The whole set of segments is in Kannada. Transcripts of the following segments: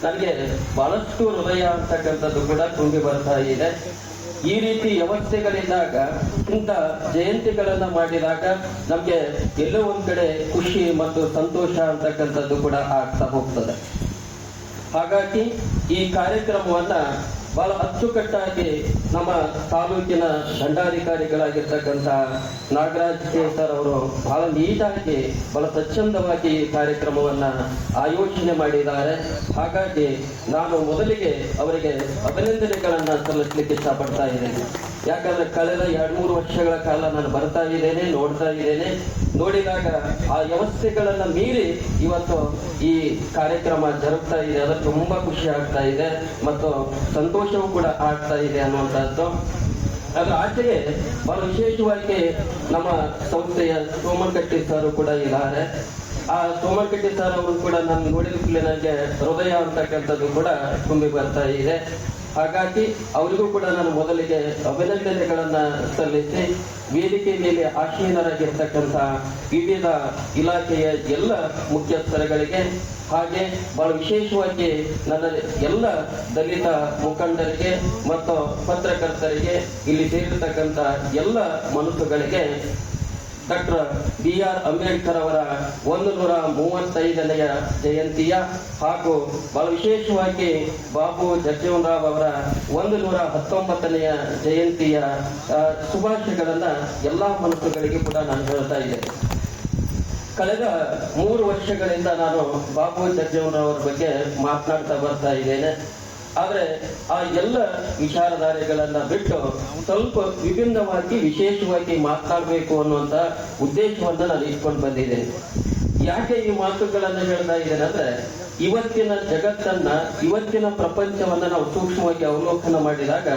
ನನಗೆ ಬಹಳಷ್ಟು ಹೃದಯ ಅಂತಕ್ಕಂಥದ್ದು ಕೂಡ ತುಂಬಿ ಬರ್ತಾ ಇದೆ. ಈ ರೀತಿ ವ್ಯವಸ್ಥೆಗಳಿದ್ದಾಗ, ಇಂಥ ಜಯಂತಿಗಳನ್ನ ಮಾಡಿದಾಗ ನಮ್ಗೆ ಎಲ್ಲೋ ಒಂದ್ ಕಡೆ ಖುಷಿ ಮತ್ತು ಸಂತೋಷ ಅಂತಕ್ಕಂಥದ್ದು ಕೂಡ ಆಗ್ತಾ ಹೋಗ್ತದೆ. ಹಾಗಾಗಿ ಈ ಕಾರ್ಯಕ್ರಮವನ್ನ ಬಹಳ ಅಚ್ಚುಕಟ್ಟಾಗಿ ನಮ್ಮ ತಾಲೂಕಿನ ದಂಡಾಧಿಕಾರಿಗಳಾಗಿರ್ತಕ್ಕಂಥ ನಾಗರಾಜ್ ಕೆ ಸರ್ ಅವರು ಬಹಳ ನೀಟಾಗಿ ಬಹಳ ಸ್ವಚ್ಛಂದವಾಗಿ ಈ ಕಾರ್ಯಕ್ರಮವನ್ನ ಆಯೋಜನೆ ಮಾಡಿದ್ದಾರೆ. ಹಾಗಾಗಿ ನಾನು ಮೊದಲಿಗೆ ಅವರಿಗೆ ಅಭಿನಂದನೆಗಳನ್ನ ಸಲ್ಲಿಸಲಿಕ್ಕೆ ಇಷ್ಟಪಡ್ತಾ ಇದ್ದೇನೆ. ಯಾಕಂದ್ರೆ ಕಳೆದ 2-3 ವರ್ಷಗಳ ಕಾಲ ನಾನು ಬರ್ತಾ ಇದ್ದೇನೆ, ನೋಡ್ತಾ ಇದ್ದೇನೆ. ನೋಡಿದಾಗ ಆ ವ್ಯವಸ್ಥೆಗಳನ್ನ ಮೀರಿ ಇವತ್ತು ಈ ಕಾರ್ಯಕ್ರಮ ಜರುಗ್ತಾ ಇದೆ. ಅದು ತುಂಬಾ ಖುಷಿ ಆಗ್ತಾ ಇದೆ ಮತ್ತು ಸಂತೋಷವೂ ಕೂಡ ಆಗ್ತಾ ಇದೆ ಅನ್ನುವಂಥದ್ದು. ಅದರ ಆಚೆಗೆ ಬಹಳ ವಿಶೇಷವಾಗಿ ನಮ್ಮ ಸಂಸ್ಥೆಯ ಸೋಮನಕಟ್ಟಿ ಸರ್ ಕೂಡ ಇದ್ದಾರೆ. ಆ ಸೋಮನಕಟ್ಟಿ ಸರ್ ಅವರು ಕೂಡ ನಾನು ನೋಡಿದ ಕೂಡಲೇ ನನಗೆ ಹೃದಯ ಅಂತಕ್ಕಂಥದ್ದು ಕೂಡ ತುಂಬಿ ಬರ್ತಾ ಇದೆ. ಹಾಗಾಗಿ ಅವರಿಗೂ ಕೂಡ ನಾನು ಮೊದಲಿಗೆ ಅಭಿನಂದನೆಗಳನ್ನ ಸಲ್ಲಿಸಿ, ವೇದಿಕೆ ಮೇಲೆ ಆಸೀನರಾಗಿರ್ತಕ್ಕಂಥ ವಿವಿಧ ಇಲಾಖೆಯ ಎಲ್ಲ ಮುಖ್ಯಸ್ಥರುಗಳಿಗೆ, ಹಾಗೆ ಬಹಳ ವಿಶೇಷವಾಗಿ ನನ್ನ ಎಲ್ಲ ದಲಿತ ಮುಖಂಡರಿಗೆ ಮತ್ತು ಪತ್ರಕರ್ತರಿಗೆ, ಇಲ್ಲಿ ಸೇರಿರ್ತಕ್ಕಂಥ ಎಲ್ಲ ಮನಸ್ಸುಗಳಿಗೆ ಡಾಕ್ಟರ್ BR ಅಂಬೇಡ್ಕರ್ ಅವರ 135ನೇ ಜಯಂತಿಯ ಹಾಗೂ ಬಹಳ ವಿಶೇಷವಾಗಿ ಬಾಬು ಜಗಜೀವನರಾಮ್ ಅವರ 119ನೇ ಜಯಂತಿಯ ಶುಭಾಶಯಗಳನ್ನ ಎಲ್ಲಾ ಮನಸ್ಸುಗಳಿಗೆ ಕೂಡ ನಾನು ಹೇಳ್ತಾ ಇದ್ದೇನೆ. ಕಳೆದ 3 ವರ್ಷಗಳಿಂದ ನಾನು ಬಾಬು ಜಗಜೀವನರಾಮ್ ಅವರ ಬಗ್ಗೆ ಮಾತನಾಡ್ತಾ ಬರ್ತಾ ಇದ್ದೇನೆ. ಆದ್ರೆ ಆ ಎಲ್ಲ ವಿಚಾರಧಾರೆಗಳನ್ನ ಬಿಟ್ಟು ಸ್ವಲ್ಪ ವಿಭಿನ್ನವಾಗಿ ವಿಶೇಷವಾಗಿ ಮಾತನಾಡಬೇಕು ಅನ್ನುವಂತ ಉದ್ದೇಶವನ್ನ ನಾನು ಇಟ್ಕೊಂಡು ಬಂದಿದ್ದೇನೆ. ಯಾಕೆ ಈ ಮಾತುಗಳನ್ನ ಹೇಳ್ತಾ ಇದ್ದೇನೆ ಅಂದ್ರೆ, ಇವತ್ತಿನ ಜಗತ್ತನ್ನ, ಇವತ್ತಿನ ಪ್ರಪಂಚವನ್ನ ನಾವು ಸೂಕ್ಷ್ಮವಾಗಿ ಅವಲೋಕನ ಮಾಡಿದಾಗ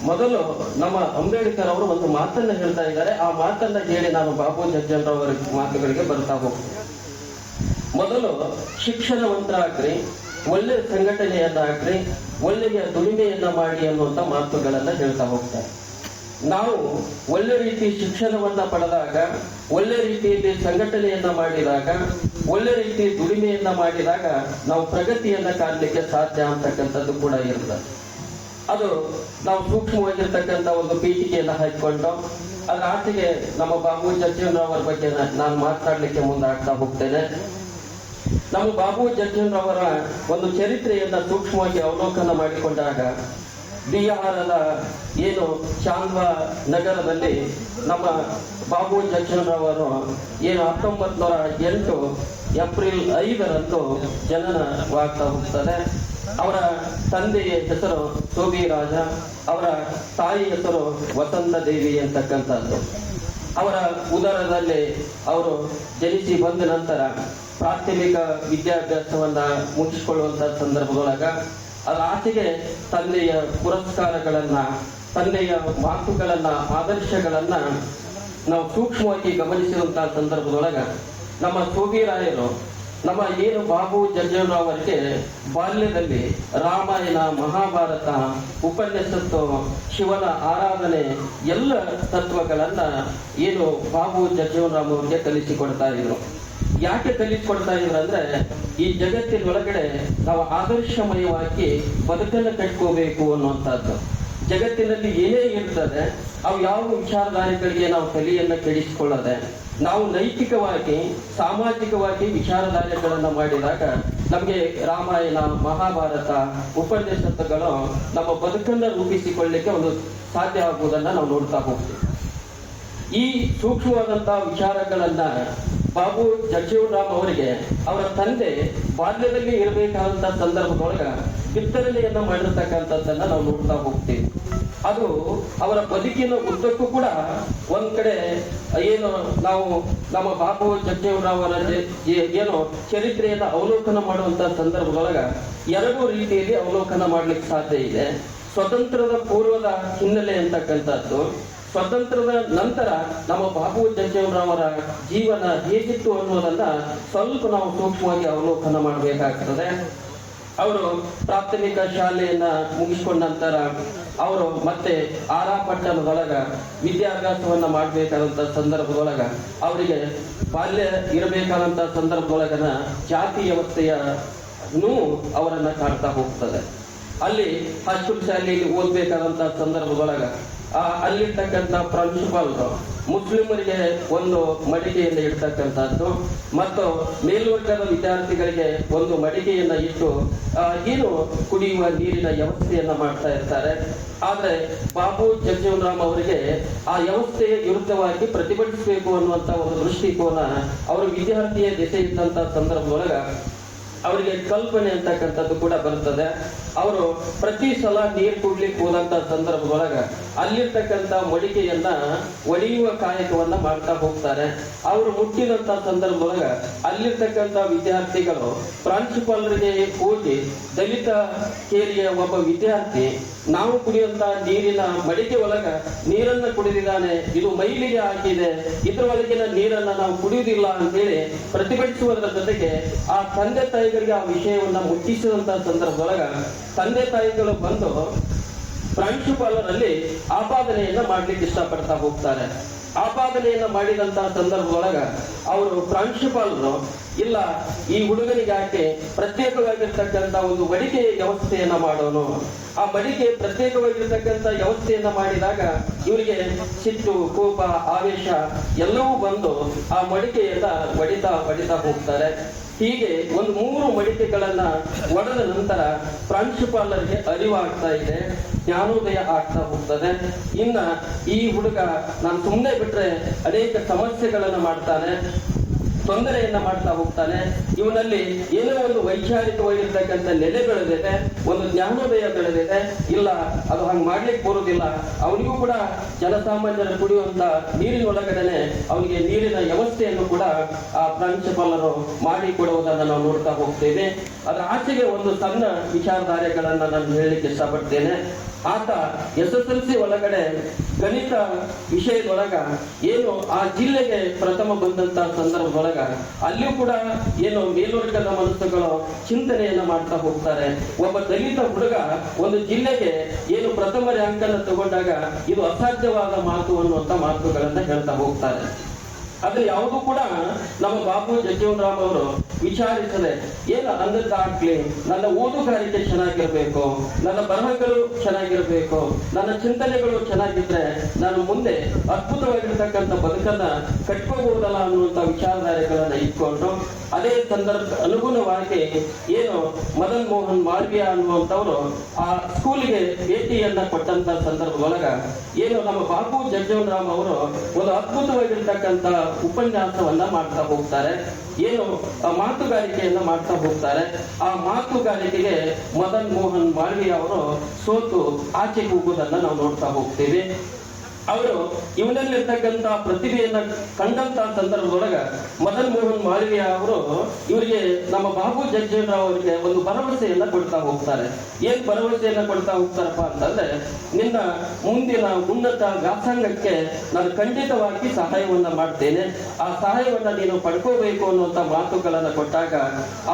ಮೊದಲು ನಮ್ಮ ಅಂಬೇಡ್ಕರ್ ಅವರು ಒಂದು ಮಾತನ್ನ ಹೇಳ್ತಾ ಇದ್ದಾರೆ. ಆ ಮಾತನ್ನ ಹೇಳಿ ನಾನು ಬಾಬು ಜಗಜೀವನರಾಮ್ ಅವರ ಮಾತುಗಳಿಗೆ ಬರ್ತಾ ಹೋಗ್ತೀನಿ. ಮೊದಲು ಶಿಕ್ಷಣವಂತರಾಗ್ರಿ, ಒಳ್ಳೆ ಸಂಘಟನೆಯನ್ನಾಗ್ರಿ, ಒಳ್ಳೆಯ ದುಡಿಮೆಯನ್ನ ಮಾಡಿ ಅನ್ನುವಂತ ಮಾತುಗಳನ್ನ ಹೇಳ್ತಾ ಹೋಗ್ತಾರೆ. ನಾವು ಒಳ್ಳೆ ರೀತಿ ಶಿಕ್ಷಣವನ್ನ ಪಡೆದಾಗ, ಒಳ್ಳೆ ರೀತಿಯಲ್ಲಿ ಸಂಘಟನೆಯನ್ನ ಮಾಡಿದಾಗ, ಒಳ್ಳೆ ರೀತಿ ದುಡಿಮೆಯನ್ನ ಮಾಡಿದಾಗ ನಾವು ಪ್ರಗತಿಯನ್ನ ಕಾಣಲಿಕ್ಕೆ ಸಾಧ್ಯ ಅಂತಕ್ಕಂಥದ್ದು ಕೂಡ ಇರ್ತದೆ. ಅದು ನಾವು ಸೂಕ್ಷ್ಮವಾಗಿರ್ತಕ್ಕಂಥ ಒಂದು ಪೀಠಿಕೆಯನ್ನ ಹಾಕಿಕೊಂಡು ಅದರ ಆಚೆಗೆ ನಮ್ಮ ಬಾಬು ಜಗಜೀವನರಾಮ್ ಅವರ ಬಗ್ಗೆ ನಾನು ಮಾತನಾಡಲಿಕ್ಕೆ ಮುಂದಾಗ್ತಾ ಹೋಗ್ತೇನೆ. ನಮ್ಮ ಬಾಬು ಜಗಜೀವನರಾಮ್ ಅವರ ಒಂದು ಚರಿತ್ರೆಯನ್ನ ಸೂಕ್ಷ್ಮವಾಗಿ ಅವಲೋಕನ ಮಾಡಿಕೊಂಡಾಗ, ಬಿಹಾರದ ಏನು ಚಾಂದ್ವಾ ನಗರದಲ್ಲಿ ನಮ್ಮ ಬಾಬು ಜಗಜೀವನರಾಮ್ ಅವರು ಏನು 1908 ಏಪ್ರಿಲ್ 5ರಂದು ಜನನವಾಗ್ತಾ ಹೋಗ್ತದೆ. ಅವರ ತಂದೆಯ ಹೆಸರು ಸೋಬಿರಾಜ, ಅವರ ತಾಯಿ ಹೆಸರು ವಸಂತ ದೇವಿ ಅಂತಕ್ಕಂಥದ್ದು. ಅವರ ಉದರದಲ್ಲಿ ಅವರು ಜನಿಸಿ ಬಂದ ನಂತರ ಪ್ರಾಥಮಿಕ ವಿದ್ಯಾಭ್ಯಾಸವನ್ನ ಮುಗಿಸಿಕೊಳ್ಳುವಂತ ಸಂದರ್ಭದೊಳಗ ಅದರ ಆಚೆಗೆ ತಂದೆಯ ಪುರಸ್ಕಾರಗಳನ್ನ, ತಂದೆಯ ಮಾತುಗಳನ್ನ, ಆದರ್ಶಗಳನ್ನ ನಾವು ಸೂಕ್ಷ್ಮವಾಗಿ ಗಮನಿಸಿರುವಂತಹ ಸಂದರ್ಭದೊಳಗ ನಮ್ಮ ಸೋಬಿರಾಯರು ನಮ್ಮ ಏನು ಬಾಬು ಜಗಜೀವನರಾಮ್ ಅವರಿಗೆ ಬಾಲ್ಯದಲ್ಲಿ ರಾಮಾಯಣ, ಮಹಾಭಾರತ, ಉಪನ್ಯಾಸತ್ವ, ಶಿವನ ಆರಾಧನೆ ಎಲ್ಲ ತತ್ವಗಳನ್ನ ಏನು ಬಾಬು ಜಗಜೀವನರಾಮ್ ಅವರಿಗೆ ಕಲಿಸಿಕೊಡ್ತಾ ಇದ್ರು. ಯಾಕೆ ಕಲಿಸಿಕೊಡ್ತಾ ಇದ್ರು ಅಂದ್ರೆ, ಈ ಜಗತ್ತಿನ ಒಳಗಡೆ ನಾವು ಆದರ್ಶಮಯವಾಗಿ ಬದುಕನ್ನು ಕಟ್ಕೋಬೇಕು ಅನ್ನುವಂಥದ್ದು. ಜಗತ್ತಿನಲ್ಲಿ ಏನೇ ಇರ್ತದೆ, ಅವು ಯಾವ ವಿಚಾರಧಾರೆಗಳಿಗೆ ನಾವು ತಲೆಯನ್ನ ಕೆಡಿಸಿಕೊಳ್ಳದೆ ನಾವು ನೈತಿಕವಾಗಿ, ಸಾಮಾಜಿಕವಾಗಿ ವಿಚಾರಧಾರೆಗಳನ್ನ ಮಾಡಿದಾಗ ನಮಗೆ ರಾಮಾಯಣ, ಮಹಾಭಾರತ, ಉಪನ್ಯಾಸಗಳು ನಮ್ಮ ಬದುಕನ್ನ ರೂಪಿಸಿಕೊಳ್ಳಲಿಕ್ಕೆ ಒಂದು ಸಾಧ್ಯ ಆಗುವುದನ್ನ ನಾವು ನೋಡ್ತಾ ಹೋಗ್ತೀವಿ. ಈ ಸೂಕ್ಷ್ಮವಾದಂತಹ ವಿಚಾರಗಳನ್ನ ಬಾಬು ಜಗಜೀವನರಾಮ್ ಅವರಿಗೆ ಅವರ ತಂದೆ ಬಾಲ್ಯದಲ್ಲಿ ಇರಬೇಕಾದಂತಹ ಸಂದರ್ಭದೊಳಗ ಬಿತ್ತನೆಯನ್ನ ಮಾಡಿರ್ತಕ್ಕಂಥದ್ದನ್ನ ನಾವು ನೋಡ್ತಾ ಹೋಗ್ತೀವಿ. ಅದು ಅವರ ಬದುಕಿನ ಉದ್ದಕ್ಕೂ ಕೂಡ ಒಂದ್ ಕಡೆ ಏನು ನಾವು ನಮ್ಮ ಬಾಬು ಜಗಜೀವನರಾಮ್ ಅವರ ಏನು ಚರಿತ್ರೆಯನ್ನ ಅವಲೋಕನ ಮಾಡುವಂತ ಸಂದರ್ಭದೊಳಗ 2 ರೀತಿಯಲ್ಲಿ ಅವಲೋಕನ ಮಾಡ್ಲಿಕ್ಕೆ ಸಾಧ್ಯ ಇದೆ. ಸ್ವತಂತ್ರದ ಪೂರ್ವದ ಹಿನ್ನೆಲೆ ಅಂತಕ್ಕಂಥದ್ದು, ಸ್ವತಂತ್ರದ ನಂತರ ನಮ್ಮ ಬಾಬು ಜಗಜೀವನರಾಮ್ ಅವರ ಜೀವನ ಹೇಗಿತ್ತು ಅನ್ನೋದನ್ನ ಸ್ವಲ್ಪ ನಾವು ಸೂಕ್ಷ್ಮವಾಗಿ ಅವಲೋಕನ ಮಾಡಬೇಕಾಗ್ತದೆ. ಅವರು ಪ್ರಾಥಮಿಕ ಶಾಲೆಯನ್ನ ಮುಗಿಸ್ಕೊಂಡ ನಂತರ ಅವರು ಮತ್ತೆ ಆರಾಪಟ್ಟಣದೊಳಗ ವಿದ್ಯಾಭ್ಯಾಸವನ್ನ ಮಾಡಬೇಕಾದಂತ ಸಂದರ್ಭದೊಳಗ ಅವರಿಗೆ ಬಾಲ್ಯ ಇರಬೇಕಾದಂತ ಸಂದರ್ಭದೊಳಗನ ಜಾತಿ ವ್ಯವಸ್ಥೆಯ ನೋವು ಅವರನ್ನ ಕಾಡ್ತಾ ಹೋಗ್ತದೆ. ಅಲ್ಲಿ ಹೈಸ್ಕೂಲ್ ಶಾಲೆಯಲ್ಲಿ ಓದ್ಬೇಕಾದಂತ ಸಂದರ್ಭದೊಳಗ ಅಲ್ಲಿರ್ತಕ್ಕಂಥ ಪ್ರಾಂಶುಪಾಲರು ಮುಸ್ಲಿಮರಿಗೆ ಒಂದು ಮಡಿಕೆಯನ್ನು ಇಡ್ತಕ್ಕಂಥದ್ದು ಮತ್ತು ಮೇಲ್ವರ್ಗದ ವಿದ್ಯಾರ್ಥಿಗಳಿಗೆ ಒಂದು ಮಡಿಕೆಯನ್ನ ಇಟ್ಟು ಏನು ಕುಡಿಯುವ ನೀರಿನ ವ್ಯವಸ್ಥೆಯನ್ನ ಮಾಡ್ತಾ ಇರ್ತಾರೆ. ಆದ್ರೆ ಬಾಬು ಜಗಜೀವನ್ ರಾಮ್ ಅವರಿಗೆ ಆ ವ್ಯವಸ್ಥೆಯ ವಿರುದ್ಧವಾಗಿ ಪ್ರತಿಭಟಿಸಬೇಕು ಅನ್ನುವಂತ ಒಂದು ದೃಷ್ಟಿಕೋನ ಅವರು ವಿದ್ಯಾರ್ಥಿಯ ದಿಸೆ ಇದ್ದಂತ ಸಂದರ್ಭದೊಳಗ ಅವರಿಗೆ ಕಲ್ಪನೆ ಅಂತಕ್ಕಂಥದ್ದು ಕೂಡ ಬರ್ತದೆ. ಅವರು ಪ್ರತಿ ಸಲ ನೀರು ಕುಡ್ಲಿಕ್ಕೆ ಹೋದಂತ ಸಂದರ್ಭದೊಳಗ ಅಲ್ಲಿರ್ತಕ್ಕಂಥ ಮಡಿಕೆಯನ್ನ ಒಡೆಯುವ ಕಾಯಕವನ್ನ ಮಾಡ್ತಾ ಹೋಗ್ತಾರೆ. ಅವರು ಮುಟ್ಟಿದಂತ ಸಂದರ್ಭದೊಳಗ ಅಲ್ಲಿರ್ತಕ್ಕಂಥ ವಿದ್ಯಾರ್ಥಿಗಳು ಪ್ರಾಂಶುಪಾಲರಿಗೆ ಹೋಗಿ ದಲಿತ ಕೇರಿಯ ಒಬ್ಬ ವಿದ್ಯಾರ್ಥಿ ನಾವು ಕುಡಿಯುವಂತ ನೀರಿನ ಮಡಿಕೆ ಒಳಗ ನೀರನ್ನ ಕುಡಿದಿದ್ದಾನೆ, ಇದು ಮೈಲಿಗೆ ಹಾಕಿದೆ, ಇದರೊಳಗಿನ ನೀರನ್ನ ನಾವು ಕುಡಿಯುವುದಿಲ್ಲ ಅಂತೇಳಿ ಪ್ರತಿಭಟಿಸುವುದರ ಜೊತೆಗೆ ಆ ತಂದೆ ತಾಯಿಗಳಿಗೆ ಆ ವಿಷಯವನ್ನ ಮುಟ್ಟಿಸಿದಂತ ಸಂದರ್ಭದೊಳಗ ತಂದೆ ತಾಯಿಗಳು ಬಂದು ಪ್ರಾಂಶುಪಾಲರಲ್ಲಿ ಆಪಾದನೆಯನ್ನ ಮಾಡ್ಲಿಕ್ಕೆ ಇಷ್ಟಪಡ್ತಾ ಹೋಗ್ತಾರೆ. ಆಪಾದನೆಯನ್ನ ಮಾಡಿದಂತಹ ಸಂದರ್ಭದೊಳಗ ಅವರು ಪ್ರಾಂಶುಪಾಲರು ಇಲ್ಲ, ಈ ಹುಡುಗನಿಗೆ ಯಾಕೆ ಪ್ರತ್ಯೇಕವಾಗಿರ್ತಕ್ಕಂಥ ಒಂದು ಮಡಿಕೆ ವ್ಯವಸ್ಥೆಯನ್ನ ಮಾಡೋನು. ಆ ಮಡಿಕೆ ಪ್ರತ್ಯೇಕವಾಗಿರ್ತಕ್ಕಂಥ ವ್ಯವಸ್ಥೆಯನ್ನ ಮಾಡಿದಾಗ ಇವರಿಗೆ ಸಿಟ್ಟು, ಕೋಪ, ಆವೇಶ ಎಲ್ಲವೂ ಬಂದು ಆ ಮಡಿಕೆಯನ್ನ ಹೊಡಿತಾ ಹೋಗ್ತಾರೆ. ಹೀಗೆ ಒಂದು 3 ಮಡಿಕೆಗಳನ್ನ ಒಡೆದ ನಂತರ ಪ್ರಾಂಶುಪಾಲರಿಗೆ ಅರಿವಾಗ್ತಾ ಇದೆ, ಜ್ಞಾನೋದಯ ಆಗ್ತಾ ಹೋಗ್ತದೆ. ಇನ್ನ ಈ ಹುಡುಗ ನಾನು ಸುಮ್ಮನೆ ಬಿಟ್ರೆ ಅನೇಕ ಸಮಸ್ಯೆಗಳನ್ನ ಮಾಡ್ತಾನೆ, ತೊಂದರೆಯನ್ನ ಮಾಡ್ತಾ ಹೋಗ್ತಾನೆ, ಇವನಲ್ಲಿ ಏನೋ ಒಂದು ವೈಚಾರಿಕವಾಗಿರ್ತಕ್ಕಂಥ ನೆಲೆ ಬೆಳೆದಿದೆ, ಒಂದು ಜ್ಞಾನೋದಯ ಬೆಳೆದಿದೆ, ಇಲ್ಲ ಅದು ಹಂಗೆ ಮಾಡ್ಲಿಕ್ಕೆ ಬರುವುದಿಲ್ಲ, ಅವನಿಗೂ ಕೂಡ ಜನಸಾಮಾನ್ಯರು ಕುಡಿಯುವಂತ ನೀರಿನೊಳಗಡೆ ಅವನಿಗೆ ನೀರಿನ ವ್ಯವಸ್ಥೆಯನ್ನು ಕೂಡ ಆ ಪ್ರಾಂಶುಪಾಲರು ಮಾಡಿ ಕೊಡುವುದನ್ನು ನಾವು ನೋಡ್ತಾ ಹೋಗ್ತೇವೆ. ಅದರ ಆಚೆಗೆ ಒಂದು ಸಣ್ಣ ವಿಚಾರಧಾರೆಗಳನ್ನ ನಾನು ಹೇಳಲಿಕ್ಕೆ ಇಷ್ಟಪಡ್ತೇನೆ. ಆತ SSLC ಒಳಗಡೆ ಗಣಿತ ವಿಷಯದೊಳಗ ಏನು ಆ ಜಿಲ್ಲೆಗೆ ಪ್ರಥಮ ಬಂದಂತ ಸಂದರ್ಭದೊಳಗ ಅಲ್ಲಿಯೂ ಕೂಡ ಏನು ಮೇಲ್ವರ್ಗದ ಮನಸ್ಸುಗಳು ಚಿಂತನೆಯನ್ನ ಮಾಡ್ತಾ ಹೋಗ್ತಾರೆ. ಒಬ್ಬ ದಲಿತ ಹುಡುಗ ಒಂದು ಜಿಲ್ಲೆಗೆ ಏನು ಪ್ರಥಮ ರ್ಯಾಂಕ್ ಅನ್ನು ತಗೊಂಡಾಗ ಇದು ಅಸಾಧ್ಯವಾದ ಮಾತು ಅನ್ನುವಂತ ಮಾತುಗಳನ್ನ ಹೇಳ್ತಾ ಹೋಗ್ತಾರೆ. ಆದ್ರೆ ಯಾವುದು ಕೂಡ ನಮ್ಮ ಬಾಬು ಜಗಜೀವನ್ ರಾಮ್ ಅವರು ವಿಚಾರಿಸದೆ ಏನು ಅಂದದ್ದಾಗ್ಲಿ, ನನ್ನ ಓದುಗಾರಿಕೆ ಚೆನ್ನಾಗಿರ್ಬೇಕು, ನನ್ನ ಬರಹಗಳು ಚೆನ್ನಾಗಿರ್ಬೇಕು, ನನ್ನ ಚಿಂತನೆಗಳು ಚೆನ್ನಾಗಿದ್ರೆ ನಾನು ಮುಂದೆ ಅದ್ಭುತವಾಗಿರ್ತಕ್ಕಂಥ ಬದುಕನ್ನ ಕಟ್ಕೋಬಹುದಲ್ಲ ಅನ್ನುವಂತ ವಿಚಾರಧಾರೆಗಳನ್ನ ಇಟ್ಕೊಂಡು ಅದೇ ಸಂದರ್ಭ ಅನುಗುಣವಾಗಿ ಏನು ಮದನ್ ಮೋಹನ್ ಮಾಲ್ವಿಯಾ ಅನ್ನುವಂಥವ್ರು ಆ ಸ್ಕೂಲಿಗೆ ಭೇಟಿಯನ್ನ ಕೊಟ್ಟಂತ ಸಂದರ್ಭದೊಳಗ ಏನು ನಮ್ಮ ಬಾಬು ಜಗಜೀವನ್ ರಾಮ್ ಅವರು ಒಂದು ಅದ್ಭುತವಾಗಿರ್ತಕ್ಕಂಥ ಉಪನ್ಯಾಸವನ್ನ ಮಾಡ್ತಾ ಹೋಗ್ತಾರೆ, ಏನು ಮಾತುಗಾರಿಕೆಯನ್ನ ಮಾಡ್ತಾ ಹೋಗ್ತಾರೆ. ಆ ಮಾತುಗಾರಿಕೆಗೆ ಮದನ್ ಮೋಹನ್ ಮಾಲ್ವಿಯಾ ಅವರು ಸೋತು ಆಚೆ ಹೋಗುವುದನ್ನ ನಾವು ನೋಡ್ತಾ ಹೋಗ್ತೇವೆ. ಅವರು ಇವನಲ್ಲಿರ್ತಕ್ಕಂಥ ಪ್ರತಿಭೆಯನ್ನ ಕಂಡಂತ ಸಂದರ್ಭದೊಳಗ ಮದನ್ ಮೋಹನ್ ಮಾಲ್ವಿಯಾ ಅವರು ಇವರಿಗೆ ನಮ್ಮ ಬಾಬು ಜಗಜೀವನ್ ರಾವ್ ಅವರಿಗೆ ಒಂದು ಭರವಸೆಯನ್ನ ಕೊಡ್ತಾ ಹೋಗ್ತಾರೆ. ಏನ್ ಭರವಸೆಯನ್ನ ಕೊಡ್ತಾ ಹೋಗ್ತಾರಪ್ಪ ಅಂತಂದ್ರೆ, ನಿನ್ನ ಮುಂದಿನ ಉನ್ನತ ವ್ಯಾಸಂಗಕ್ಕೆ ನಾನು ಖಂಡಿತವಾಗಿ ಸಹಾಯವನ್ನ ಮಾಡ್ತೇನೆ, ಆ ಸಹಾಯವನ್ನ ನೀನು ಪಡ್ಕೋಬೇಕು ಅನ್ನುವಂತ ಮಾತುಗಳನ್ನ ಕೊಟ್ಟಾಗ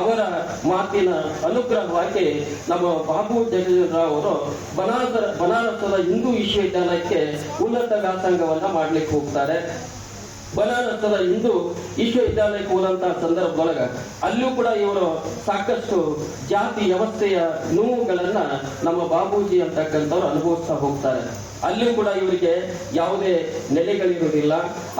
ಅವರ ಮಾತಿನ ಅನುಗ್ರಹವಾಗಿ ನಮ್ಮ ಬಾಬು ಜಗಜೀವನ್ ರಾವ್ ಅವರು ಬನಾರಸದ ಹಿಂದೂ ವಿಶ್ವವಿದ್ಯಾಲಯಕ್ಕೆ ಉನ್ನತ ವ್ಯಾಸಂಗವನ್ನ ಮಾಡ್ಲಿಕ್ಕೆ ಹೋಗ್ತಾರೆ. ಬನಾರಸದ ಹಿಂದೂ ವಿಶ್ವವಿದ್ಯಾಲಯಕ್ಕೆ ಹೋದಂತಹ ಸಂದರ್ಭದೊಳಗ ಅಲ್ಲೂ ಕೂಡ ಇವರು ಸಾಕಷ್ಟು ಜಾತಿ ವ್ಯವಸ್ಥೆಯ ನೋವುಗಳನ್ನ ನಮ್ಮ ಬಾಬೂಜಿ ಅಂತಕ್ಕಂಥವ್ರು ಅನುಭವಿಸ್ತಾ ಹೋಗ್ತಾರೆ. ಅಲ್ಲಿಯೂ ಕೂಡ ಇವರಿಗೆ ಯಾವುದೇ ನೆಲೆಗಳಿರುವುದಿಲ್ಲ.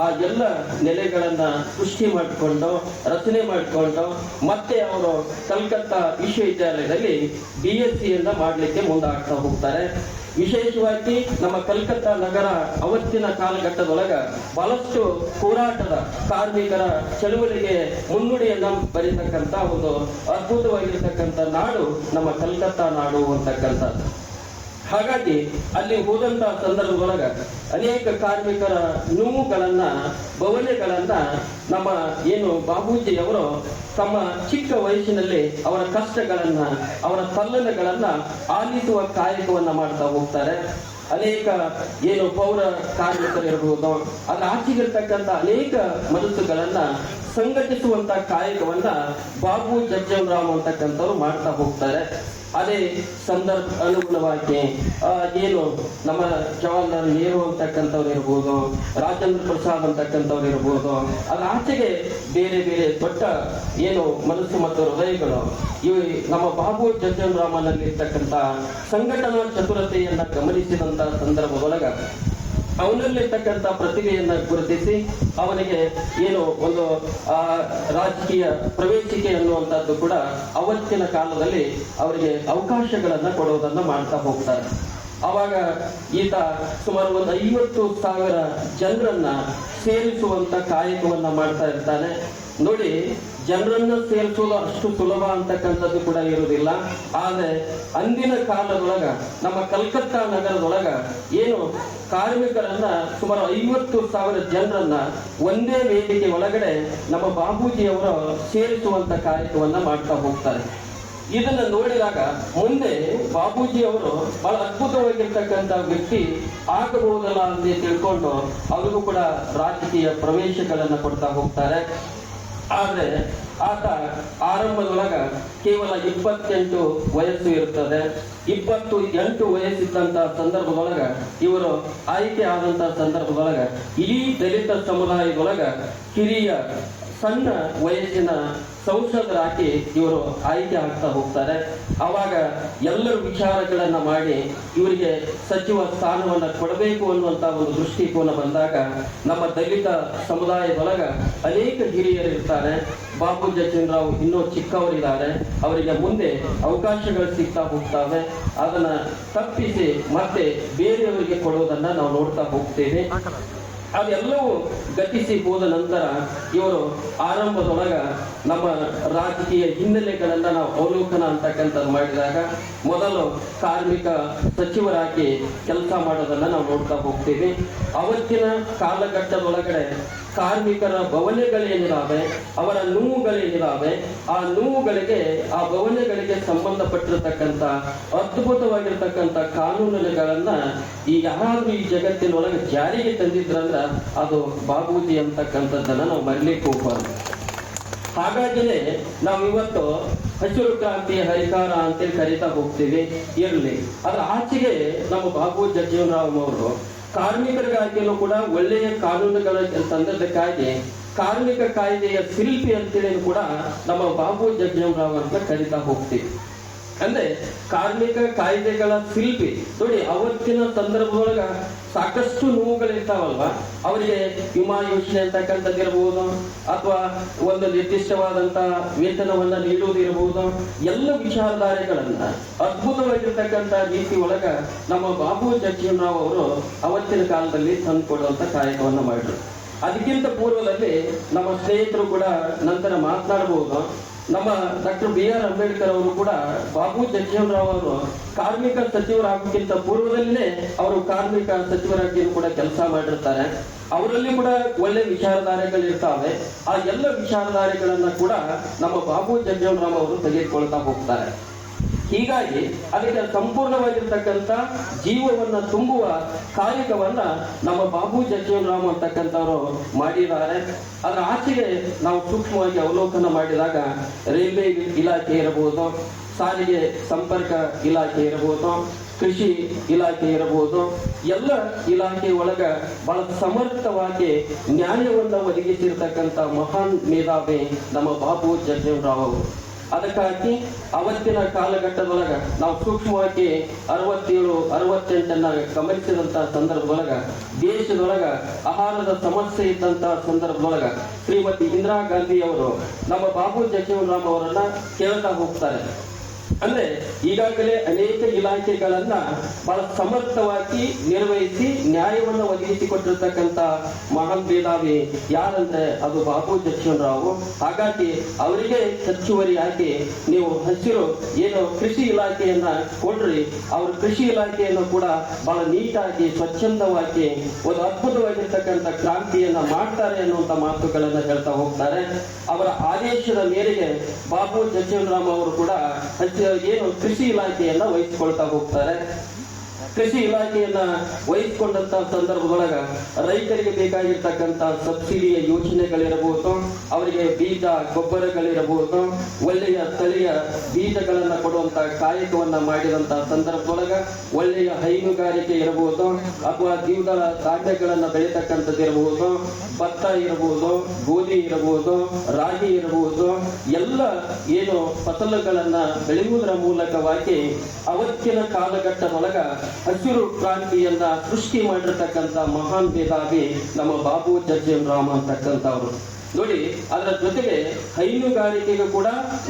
ಆ ಎಲ್ಲ ನೆಲೆಗಳನ್ನ ಸೃಷ್ಟಿ ಮಾಡಿಕೊಂಡು ರಚನೆ ಮಾಡಿಕೊಂಡು ಮತ್ತೆ ಅವರು ಕಲ್ಕತ್ತಾ ವಿಶ್ವವಿದ್ಯಾಲಯದಲ್ಲಿ BSc ಮಾಡಲಿಕ್ಕೆ ಮುಂದಾಗ್ತಾ ಹೋಗ್ತಾರೆ. ವಿಶೇಷವಾಗಿ ನಮ್ಮ ಕಲ್ಕತ್ತಾ ನಗರ ಅವತ್ತಿನ ಕಾಲಘಟ್ಟದೊಳಗ ಬಹಳಷ್ಟು ಹೋರಾಟದ ಕಾರ್ಮಿಕರ ಚಳುವಳಿಗೆ ಮುನ್ನುಡಿಯನ್ನ ಬರೀತಕ್ಕಂತ ಒಂದು ಅದ್ಭುತವಾಗಿರ್ತಕ್ಕಂಥ ನಾಡು ನಮ್ಮ ಕಲ್ಕತ್ತಾ ನಾಡು ಅಂತಕ್ಕಂಥದ್ದು. ಹಾಗಾಗಿ ಅಲ್ಲಿ ಹೋದಂತ ಸಂದರ್ಭದೊಳಗ ಅನೇಕ ಕಾರ್ಮಿಕರ ನೋವುಗಳನ್ನ ಬವಣೆಗಳನ್ನ ನಮ್ಮ ಏನು ಬಾಬೂಜಿ ಅವರು ತಮ್ಮ ಚಿಕ್ಕ ವಯಸ್ಸಿನಲ್ಲಿ ಅವರ ಕಷ್ಟಗಳನ್ನ ಅವರ ತಲ್ಲಣಗಳನ್ನ ಆಲಿಸುವ ಕಾಯಕವನ್ನ ಮಾಡ್ತಾ ಹೋಗ್ತಾರೆ. ಅನೇಕ ಏನು ಪೌರ ಕಾರ್ಮಿಕರಿರ್ಬೋದು, ಅದ್ರ ಆಚೆಗಿರ್ತಕ್ಕಂಥ ಅನೇಕ ಮನಸ್ಸುಗಳನ್ನ ಸಂಘಟಿಸುವಂತ ಕಾಯಕವನ್ನ ಬಾಬು ಜಗಜೀವನರಾಮ್ ಅಂತಕ್ಕಂಥವ್ರು ಮಾಡ್ತಾ ಹೋಗ್ತಾರೆ. ಅದೇ ಸಂದರ್ಭ ಅನುಗುಣವಾಗಿ ಏನು ನಮ್ಮ ಜವಾಹರ್ಲಾಲ್ ನೆಹರು ಅಂತಕ್ಕಂಥವ್ರು ಇರ್ಬೋದು, ರಾಜೇಂದ್ರ ಪ್ರಸಾದ್ ಅಂತಕ್ಕಂಥವ್ರು ಇರ್ಬೋದು, ಅದ್ರ ಆಚೆಗೆ ಬೇರೆ ಬೇರೆ ದೊಡ್ಡ ಏನು ಮನಸ್ಸು ಮತ್ತು ಹೃದಯಗಳು ಇವು ನಮ್ಮ ಬಾಬು ಜಗಜೀವನರಾಮನಲ್ಲಿ ಇರ್ತಕ್ಕಂಥ ಸಂಘಟನಾ ಚತುರತೆಯನ್ನ ಗಮನಿಸಿದಂತ ಸಂದರ್ಭದೊಳಗ ಅವನಲ್ಲಿರ್ತಕ್ಕಂಥ ಪ್ರತಿಭೆಯನ್ನ ಗುರುತಿಸಿ ಅವನಿಗೆ ಏನು ಒಂದು ರಾಜಕೀಯ ಪ್ರವೇಶಿಕೆ ಅನ್ನುವಂಥದ್ದು ಕೂಡ ಅವತ್ತಿನ ಕಾಲದಲ್ಲಿ ಅವರಿಗೆ ಅವಕಾಶಗಳನ್ನ ಕೊಡುವುದನ್ನ ಮಾಡ್ತಾ ಹೋಗ್ತಾರೆ. ಅವಾಗ ಈತ ಸುಮಾರು ಒಂದು 50,000 ಜನರನ್ನ ಸೇರಿಸುವಂತ ಕಾಯಕವನ್ನ ಮಾಡ್ತಾ ಇರ್ತಾನೆ. ನೋಡಿ, ಜನರನ್ನ ಸೇರಿಸೋದು ಅಷ್ಟು ಸುಲಭ ಅಂತಕ್ಕಂಥದ್ದು ಕೂಡ ಇರುವುದಿಲ್ಲ. ಆದ್ರೆ ಅಂದಿನ ಕಾಲದೊಳಗ ನಮ್ಮ ಕಲ್ಕತ್ತಾ ನಗರದೊಳಗ ಏನು ಕಾರ್ಮಿಕರನ್ನ ಸುಮಾರು 50,000 ಜನರನ್ನ ಒಂದೇ ವೇದಿಕೆ ಒಳಗಡೆ ನಮ್ಮ ಬಾಬೂಜಿಯವರು ಸೇರಿಸುವಂತ ಕಾರ್ಯಕ್ರಮವನ್ನ ಮಾಡ್ತಾ ಹೋಗ್ತಾರೆ. ಇದನ್ನ ನೋಡಿದಾಗ ಮುಂದೆ ಬಾಬೂಜಿ ಅವರು ಬಹಳ ಅದ್ಭುತವಾಗಿರ್ತಕ್ಕಂಥ ವ್ಯಕ್ತಿ ಆಗಬಹುದಲ್ಲ ಅಂತ ತಿಳ್ಕೊಂಡು ಅವ್ರಿಗೂ ಕೂಡ ರಾಜಕೀಯ ಪ್ರವೇಶಗಳನ್ನ ಕೊಡ್ತಾ ಹೋಗ್ತಾರೆ. ಆದ್ರೆ ಆತ ಆರಂಭದೊಳಗ ಕೇವಲ 28 ವಯಸ್ಸು ಇರುತ್ತದೆ. 28 ವಯಸ್ಸಿದ್ದಂತ ಸಂದರ್ಭದೊಳಗ ಇವರು ಆಯ್ಕೆ ಆದಂತ ಸಂದರ್ಭದೊಳಗ ಇಡೀ ದಲಿತ ಸಮುದಾಯದೊಳಗ ಹಿರಿಯ ಸಣ್ಣ ವಯಸ್ಸಿನ ಸಂಸದರಾಗಿ ಇವರು ಆಯ್ಕೆ ಆಗ್ತಾ ಹೋಗ್ತಾರೆ. ಅವಾಗ ಎಲ್ಲರೂ ವಿಚಾರಗಳನ್ನ ಮಾಡಿ ಇವರಿಗೆ ಸಚಿವ ಸ್ಥಾನವನ್ನ ಕೊಡಬೇಕು ಅನ್ನುವಂತ ಒಂದು ದೃಷ್ಟಿಕೋನ ಬಂದಾಗ ನಮ್ಮ ದಲಿತ ಸಮುದಾಯದೊಳಗ ಅನೇಕ ಹಿರಿಯರು ಇರ್ತಾರೆ. ಬಾಬು ಜಗಜೀವನರಾವ್ ಇನ್ನೂ ಚಿಕ್ಕವರಿದ್ದಾರೆ, ಅವರಿಗೆ ಮುಂದೆ ಅವಕಾಶಗಳು ಸಿಗ್ತಾ ಹೋಗ್ತವೆ. ಅದನ್ನ ತಪ್ಪಿಸಿ ಮತ್ತೆ ಬೇರೆಯವರಿಗೆ ಕೊಡುವುದನ್ನ ನಾವು ನೋಡ್ತಾ ಹೋಗ್ತೇವೆ. ಅದೆಲ್ಲವೂ ಗತಿಸಿ ಹೋದ ನಂತರ ಇವರು ಆರಂಭದೊಳಗ ನಮ್ಮ ರಾಜಕೀಯ ಹಿನ್ನೆಲೆಗಳನ್ನ ನಾವು ಅವಲೋಕನ ಅಂತಕ್ಕಂಥದ್ದು ಮಾಡಿದಾಗ ಮೊದಲು ಕಾರ್ಮಿಕ ಸಚಿವರಾಗಿ ಕೆಲಸ ಮಾಡೋದನ್ನ ನಾವು ನೋಡ್ತಾ ಹೋಗ್ತೀವಿ. ಅವತ್ತಿನ ಕಾಲಘಟ್ಟದೊಳಗಡೆ ಕಾರ್ಮಿಕರ ಭವನೆಗಳೇನಿದಾವೆ, ಅವರ ನೋವುಗಳೇನಿದಾವೆ, ಆ ನೋವುಗಳಿಗೆ ಆ ಭವನೆಗಳಿಗೆ ಸಂಬಂಧಪಟ್ಟಿರತಕ್ಕಂಥ ಅದ್ಭುತವಾಗಿರ್ತಕ್ಕಂಥ ಕಾನೂನುಗಳನ್ನ ಯಾರಾದ್ರೂ ಈ ಜಗತ್ತಿನೊಳಗೆ ಜಾರಿಗೆ ತಂದಿದ್ರಂದ್ರ ಅದು ಬಾಬೂಜಿ ಅಂತಕ್ಕಂಥದ್ದನ್ನ ನಾವು ಮರಿಲಿಕ್ಕೆ ಹೋಗ್ಬಾರ್ದು. ಹಾಗಾಗಿನೇ ನಾವು ಇವತ್ತು ಹಸಿರು ಕ್ರಾಂತಿಯ ಹರಿಕಾರ ಅಂತೇಳಿ ಕರೀತಾ ಹೋಗ್ತೀವಿ. ಇರಲಿ, ಅದ್ರ ಆಚೆಗೆ ನಮ್ಮ ಬಾಬು ಜಗಜೀವನರಾಮ್ ಅವರು ಕಾರ್ಮಿಕರಿಗಾಗಿಯೂ ಕೂಡ ಒಳ್ಳೆಯ ಕಾನೂನುಗಳ ತಂದದ್ದಕ್ಕಾಗಿ ಕಾರ್ಮಿಕ ಕಾಯ್ದೆಯ ಶಿಲ್ಪಿ ಅಂತೇಳಿ ಕೂಡ ನಮ್ಮ ಬಾಬು ಜಗಜೀವನರಾಮ್ ಅಂತ ಕರೀತಾ ಹೋಗ್ತೀವಿ. ಅಂದ್ರೆ ಕಾರ್ಮಿಕ ಕಾಯ್ದೆಗಳ ಶಿಲ್ಪಿ. ನೋಡಿ, ಅವತ್ತಿನ ಸಂದರ್ಭದೊಳಗ ಸಾಕಷ್ಟು ನೋವುಗಳಿರ್ತಾವಲ್ವ, ಅವರಿಗೆ ವಿಮಾ ಯೋಜನೆ ಅಂತಕ್ಕಂಥದ್ದಿರಬಹುದು, ಅಥವಾ ಒಂದು ನಿರ್ದಿಷ್ಟವಾದಂತ ವೇತನವನ್ನ ನೀಡುವುದಿರಬಹುದು, ಎಲ್ಲ ವಿಚಾರಧಾರೆಗಳನ್ನ ಅದ್ಭುತವಾಗಿರ್ತಕ್ಕಂಥ ರೀತಿ ಒಳಗ ನಮ್ಮ ಬಾಬು ಜಗಜೀವನರಾವ್ ಅವರು ಅವತ್ತಿನ ಕಾಲದಲ್ಲಿ ತಂದುಕೊಡುವಂತ ಕಾರ್ಯಕ್ರಮವನ್ನ ಮಾಡಿದ್ರು. ಅದಕ್ಕಿಂತ ಪೂರ್ವದಲ್ಲಿ ನಮ್ಮ ಸ್ನೇಹಿತರು ಕೂಡ ನಂತರ ಮಾತನಾಡಬಹುದು. ನಮ್ಮ ಡಾಕ್ಟರ್ BR ಅಂಬೇಡ್ಕರ್ ಅವರು ಕೂಡ ಬಾಬು ಜಗಜೀವನರಾವ್ ಅವರು ಕಾರ್ಮಿಕ ಸಚಿವರಾಗೋಕ್ಕಿಂತ ಪೂರ್ವದಲ್ಲೇ ಅವರು ಕಾರ್ಮಿಕ ಸಚಿವರಾಗಿ ಕೂಡ ಕೆಲಸ ಮಾಡಿರ್ತಾರೆ. ಅವರಲ್ಲಿ ಕೂಡ ಒಳ್ಳೆ ವಿಚಾರಧಾರೆಗಳಿರ್ತಾವೆ. ಆ ಎಲ್ಲ ವಿಚಾರಧಾರೆಗಳನ್ನ ಕೂಡ ನಮ್ಮ ಬಾಬು ಜಗಜೀವನರಾಮ್ ಅವರು ತೆಗೆದುಕೊಳ್ತಾ ಹೋಗ್ತಾರೆ. ಹೀಗಾಗಿ ಅದಕ್ಕೆ ಸಂಪೂರ್ಣವಾಗಿರ್ತಕ್ಕಂಥ ಜೀವವನ್ನ ತುಂಬುವ ಕಾರ್ಯಕ್ರಮವನ್ನ ನಮ್ಮ ಬಾಬು ಜಗಜೀವನರಾಮ್ ಅಂತಕ್ಕಂಥವ್ರು ಮಾಡಿದ್ದಾರೆ. ಅದರ ಆಚೆಗೆ ನಾವು ಸೂಕ್ಷ್ಮವಾಗಿ ಅವಲೋಕನ ಮಾಡಿದಾಗ ರೈಲ್ವೆ ಇಲಾಖೆ ಇರಬಹುದು, ಸಾರಿಗೆ ಸಂಪರ್ಕ ಇಲಾಖೆ ಇರಬಹುದು, ಕೃಷಿ ಇಲಾಖೆ ಇರಬಹುದು, ಎಲ್ಲ ಇಲಾಖೆ ಒಳಗ ಬಹಳ ಸಮರ್ಥವಾಗಿ ನ್ಯಾಯವನ್ನ ಒದಗಿಸಿರ್ತಕ್ಕಂಥ ಮಹಾನ್ ಮೇಧಾವಿ ನಮ್ಮ ಬಾಬು ಜಗಜೀವನರಾವ್ ಅವರು. ಅದಕ್ಕಾಗಿ ಅವತ್ತಿನ ಕಾಲಘಟ್ಟದೊಳಗ ನಾವು ಸೂಕ್ಷ್ಮವಾಗಿ 67, 68 ಗಮನಿಸಿದಂತ ಸಂದರ್ಭದೊಳಗ ದೇಶದೊಳಗ ಆಹಾರದ ಸಮಸ್ಯೆ ಇದ್ದಂತ ಸಂದರ್ಭದೊಳಗ ಶ್ರೀಮತಿ ಇಂದಿರಾ ಗಾಂಧಿ ಅವರು ನಮ್ಮ ಬಾಬು ಜಗಜೀವನರಾಮ್ ಅವರನ್ನ ಕೇಳ್ತಾ ಹೋಗ್ತಾರೆ. ಅಂದ್ರೆ ಈಗಾಗಲೇ ಅನೇಕ ಇಲಾಖೆಗಳನ್ನ ಬಹಳ ಸಮರ್ಥವಾಗಿ ನಿರ್ವಹಿಸಿ ನ್ಯಾಯವನ್ನು ಒದಗಿಸಿಕೊಟ್ಟಿರ್ತಕ್ಕಂಥ ಮಹಾನ್ ಮೇಧಾವಿ ಯಾರಂದ್ರೆ ಅದು ಬಾಬು ಜಗಜೀವನರಾವ್. ಹಾಗಾಗಿ ಅವರಿಗೆ ಹೆಚ್ಚುವರಿಯಾಗಿ ನೀವು ಹಸಿರು ಏನು ಕೃಷಿ ಇಲಾಖೆಯನ್ನ ಕೊಡ್ರಿ, ಅವರು ಕೃಷಿ ಇಲಾಖೆಯನ್ನು ಕೂಡ ಬಹಳ ನೀಟಾಗಿ ಸ್ವಚ್ಛಂದವಾಗಿ ಒಂದು ಅದ್ಭುತವಾಗಿರ್ತಕ್ಕಂಥ ಕ್ರಾಂತಿಯನ್ನ ಮಾಡ್ತಾರೆ ಅನ್ನುವಂಥ ಮಾತುಗಳನ್ನ ಹೇಳ್ತಾ ಹೋಗ್ತಾರೆ. ಅವರ ಆದೇಶದ ಮೇರೆಗೆ ಬಾಬು ಜಗಜೀವನರಾಮ್ ಅವರು ಕೂಡ ಏನು ಕೃಷಿ ಇಲಾಖೆಯನ್ನ ವಹಿಸಿಕೊಳ್ತಾ ಹೋಗ್ತಾರೆ. ಕೃಷಿ ಇಲಾಖೆಯನ್ನ ವಹಿಸಿಕೊಂಡಂತ ಸಂದರ್ಭದೊಳಗ ರೈತರಿಗೆ ಬೇಕಾಗಿರ್ತಕ್ಕಂಥ ಸಬ್ಸಿಡಿಯ ಯೋಜನೆಗಳಿರಬಹುದು, ಅವರಿಗೆ ಬೀಜ ಗೊಬ್ಬರಗಳಿರಬಹುದು, ಒಳ್ಳೆಯ ಸ್ಥಳೀಯ ಬೀಜಗಳನ್ನ ಕೊಡುವಂತ ಕಾಯಕವನ್ನ ಮಾಡಿದಂತ ಸಂದರ್ಭದೊಳಗ ಒಳ್ಳೆಯ ಹೈನುಗಾರಿಕೆ ಇರಬಹುದು, ಅಥವಾ ದ್ವಿದಳ ಧಾನ್ಯಗಳನ್ನ ಬೆಳೀತಕ್ಕಂಥದ್ದು ಇರಬಹುದು, ಭತ್ತ ಇರಬಹುದು, ಗೋಧಿ ಇರಬಹುದು, ರಾಗಿ ಇರಬಹುದು, ಎಲ್ಲ ಏನು ಫಸಲುಗಳನ್ನ ಬೆಳೆಯುವುದರ ಮೂಲಕವಾಗಿ ಅವತ್ತಿನ ಕಾಲಘಟ್ಟದೊಳಗ ಹಸಿರು ಕ್ರಾಂತಿಯನ್ನ ಸೃಷ್ಟಿ ಮಾಡಿರ್ತಕ್ಕಂಥ ಮಹಾನ್ ಮೇಧಾವಿ ನಮ್ಮ ಬಾಬು ಜಗಜೀವನರಾಮ್ ಅಂತಕ್ಕಂಥವ್ರು. ನೋಡಿ, ಅದರ ಜೊತೆಗೆ ಹೈನುಗಾರಿಕೆಗೂ ಕೂಡ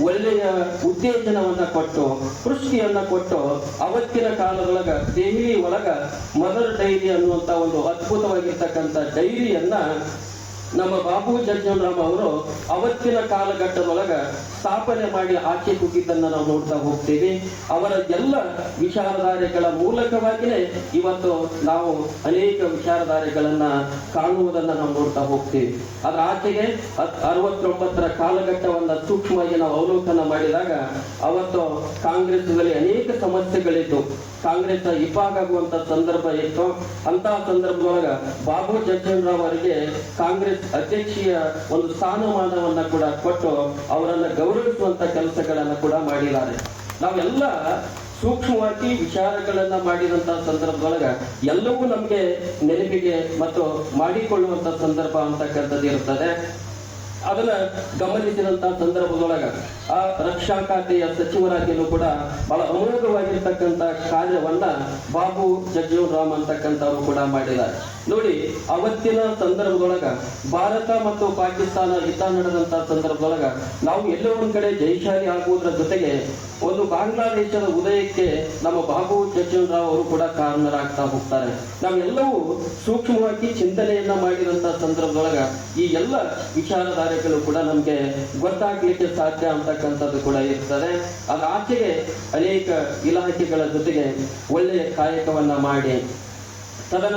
ಒಳ್ಳೆಯ ಉತ್ತೇಜನವನ್ನ ಕೊಟ್ಟು ಕೃಷಿಯನ್ನ ಕೊಟ್ಟು ಅವತ್ತಿನ ಕಾಲದೊಳಗ ದೆಹಲಿ ಒಳಗ ಮದರ್ ಡೈರಿ ಅನ್ನುವಂತ ಒಂದು ಅದ್ಭುತವಾಗಿರ್ತಕ್ಕಂಥ ಡೈರಿಯನ್ನ ನಮ್ಮ ಬಾಬು ಜಗಜೀವನರಾಮ್ ಅವರು ಅವತ್ತಿನ ಕಾಲಘಟ್ಟದೊಳಗ ಸ್ಥಾಪನೆ ಮಾಡಿ ಆಚೆ ಕೂಗಿದ್ದನ್ನ ನಾವು ನೋಡ್ತಾ ಹೋಗ್ತೀವಿ. ಅವರ ಎಲ್ಲ ವಿಚಾರಧಾರೆಗಳ ಮೂಲಕವಾಗಿಯೇ ಇವತ್ತು ನಾವು ಅನೇಕ ವಿಚಾರಧಾರೆಗಳನ್ನ ಕಾಣುವುದನ್ನ ನಾವು ನೋಡ್ತಾ ಹೋಗ್ತೀವಿ. ಅದರ ಆಚೆಗೆ 69ರ ಕಾಲಘಟ್ಟವನ್ನ ಸೂಕ್ಷ್ಮವಾಗಿ ನಾವು ಅವಲೋಕನ ಮಾಡಿದಾಗ ಅವತ್ತು ಕಾಂಗ್ರೆಸ್ನಲ್ಲಿ ಅನೇಕ ಸಮಸ್ಯೆಗಳಿದ್ದು ಕಾಂಗ್ರೆಸ್ ಇಬ್ಬಾಗುವಂತ ಸಂದರ್ಭ ಇತ್ತು. ಅಂತಹ ಸಂದರ್ಭದೊಳಗ ಬಾಬು ಜಗಜೀವನರಾಮ್ ಅವರಿಗೆ ಕಾಂಗ್ರೆಸ್ ಅಧ್ಯಕ್ಷೀಯ ಒಂದು ಸ್ಥಾನಮಾನವನ್ನ ಕೂಡ ಕೊಟ್ಟು ಅವರನ್ನ ಗೌರವಿಸುವಂತ ಕೆಲಸಗಳನ್ನ ಕೂಡ ಮಾಡಿದ್ದಾರೆ. ನಾವೆಲ್ಲ ಸೂಕ್ಷ್ಮವಾಗಿ ವಿಚಾರಗಳನ್ನ ಮಾಡಿದಂತ ಸಂದರ್ಭದೊಳಗ ಎಲ್ಲವೂ ನಮ್ಗೆ ನೆನಪಿಗೆ ಮತ್ತು ಮಾಡಿಕೊಳ್ಳುವಂತ ಸಂದರ್ಭ ಅಂತಕ್ಕಂಥದ್ದು ಇರುತ್ತದೆ. ಅದನ್ನ ಗಮನಿಸಿದಂತ ಸಂದರ್ಭದೊಳಗ ಆ ರಕ್ಷಾ ಖಾತೆಯ ಸಚಿವರಾಗಿಯೂ ಕೂಡ ಬಹಳ ಅಮೋಘವಾಗಿರ್ತಕ್ಕಂಥ ಕಾರ್ಯವನ್ನ ಬಾಬು ಜಗಜೀವನರಾಮ್ ಅಂತಕ್ಕಂಥವ್ರು ಕೂಡ ಮಾಡಿದ್ದಾರೆ. ನೋಡಿ, ಅವತ್ತಿನ ಸಂದರ್ಭದೊಳಗ ಭಾರತ ಮತ್ತು ಪಾಕಿಸ್ತಾನ ಯುದ್ಧ ನಡೆದಂತ ಸಂದರ್ಭದೊಳಗ ನಾವು ಎಲ್ಲೋ ಒಂದ್ ಕಡೆ ಜಯಶಾಲಿ ಆಗುವುದರ ಜೊತೆಗೆ ಒಂದು ಬಾಂಗ್ಲಾದೇಶದ ಉದಯಕ್ಕೆ ನಮ್ಮ ಬಾಬು ಜಗಜೀವನರಾಮ್ ಅವರು ಕೂಡ ಕಾರಣರಾಗ್ತಾ ಹೋಗ್ತಾರೆ. ನಾವೆಲ್ಲವೂ ಸೂಕ್ಷ್ಮವಾಗಿ ಚಿಂತನೆಯನ್ನ ಮಾಡಿದಂತ ಸಂದರ್ಭದೊಳಗ ಈ ಎಲ್ಲ ವಿಚಾರಧಾರೆಗಳು ಕೂಡ ನಮ್ಗೆ ಗೊತ್ತಾಗ್ಲಿಕ್ಕೆ ಸಾಧ್ಯ ಅಂತಕ್ಕಂಥದ್ದು ಕೂಡ ಇರ್ತದೆ. ಅದ್ರ ಆಚೆಗೆ ಅನೇಕ ಇಲಾಖೆಗಳ ಜೊತೆಗೆ ಒಳ್ಳೆಯ ಕಾಯಕವನ್ನ ಮಾಡಿ ತದನ